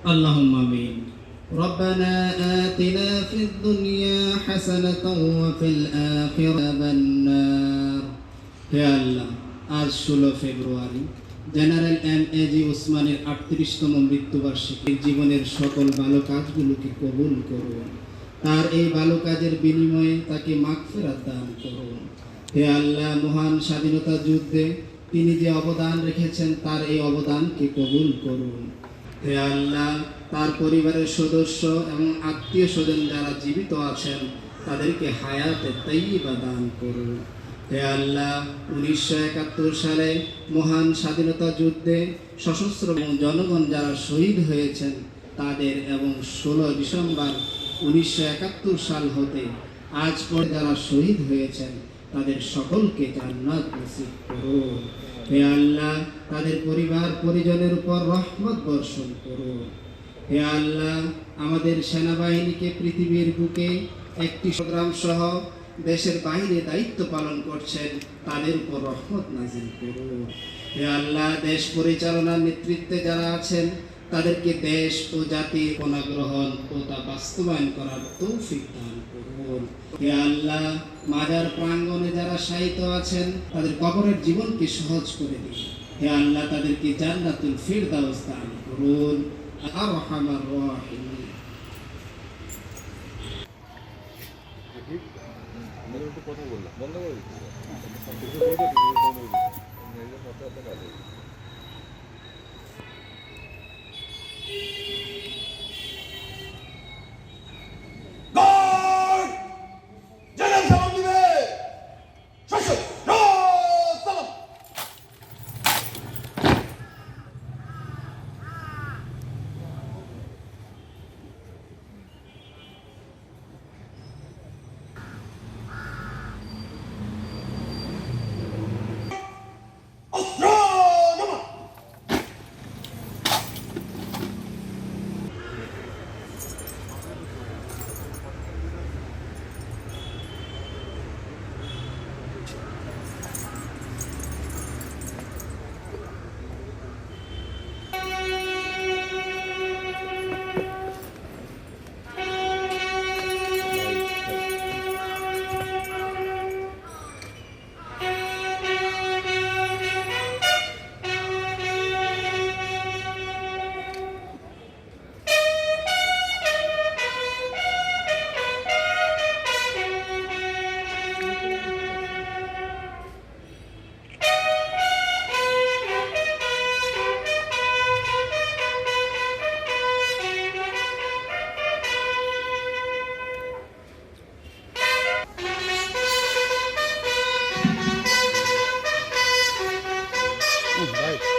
اللهم آمين. ربنا آتنا في الدنيا حسنة وفي الآخرة عذاب النار. হে আল্লাহ, আজ 16 ফেব্রুয়ারি জেনারেল এম.এ.জি. ওসমানের 38তম মৃত্যুবার্ষিকীর জীবনের সকল ভালো কাজগুলোকে কবুল করুন। তার এই ভালো কাজের বিনিময়ে তাকে মাগফিরাত দান করুন। হে আল্লাহ, মহান স্বাধীনতা যুদ্ধে তিনি যে অবদান রেখেছেন তার এই অবদানকে কবুল করুন। হে আল্লাহ, তার পরিবারের সদস্য এবং আত্মীয় স্বজন যারা জীবিত আছেন তাদেরকে হায়াতে তাইয়্যিবা দান করুন। হে আল্লাহ, 1971 সালে মহান স্বাধীনতা যুদ্ধে সশস্ত্র জনগণ যারা শহীদ হয়েছেন তাদের এবং 16 ডিসেম্বর 1971 সাল হতে আজ পরে যারা শহীদ হয়েছেন তাদের সকলকে জান্নাত নসিব করুন। হে আল্লাহ, তাদের পরিবার পরিজনের উপর রহমত বর্ষণ করুন। হে আল্লাহ, আমাদের সেনাবাহিনীকে পৃথিবীর বুকে একটি সংগ্রাম সহ দেশের বাইরে দায়িত্ব পালন করছেন তাদের উপর রহমত নাজিল করুন। হে আল্লাহ, দেশ পরিচালনার নেতৃত্বে যারা আছেন তাদেরকে দেশ ও জাতির পুনর্গ্রহণ ও তা বাস্তবায়ন করার তৌফিক দান করুন। হে আল্লাহ, মাজার প্রাঙ্গণে যারা শায়িত আছেন তাদের কবরের জীবনকে সহজ করে দিন। হে আল্লাহ, তাদেরকে জান্নাতুল ফিরদাউস দান করুন। আরহামার রাহিমিন। কথা বললাম বন্ধ করে দিচ্ছি। Right.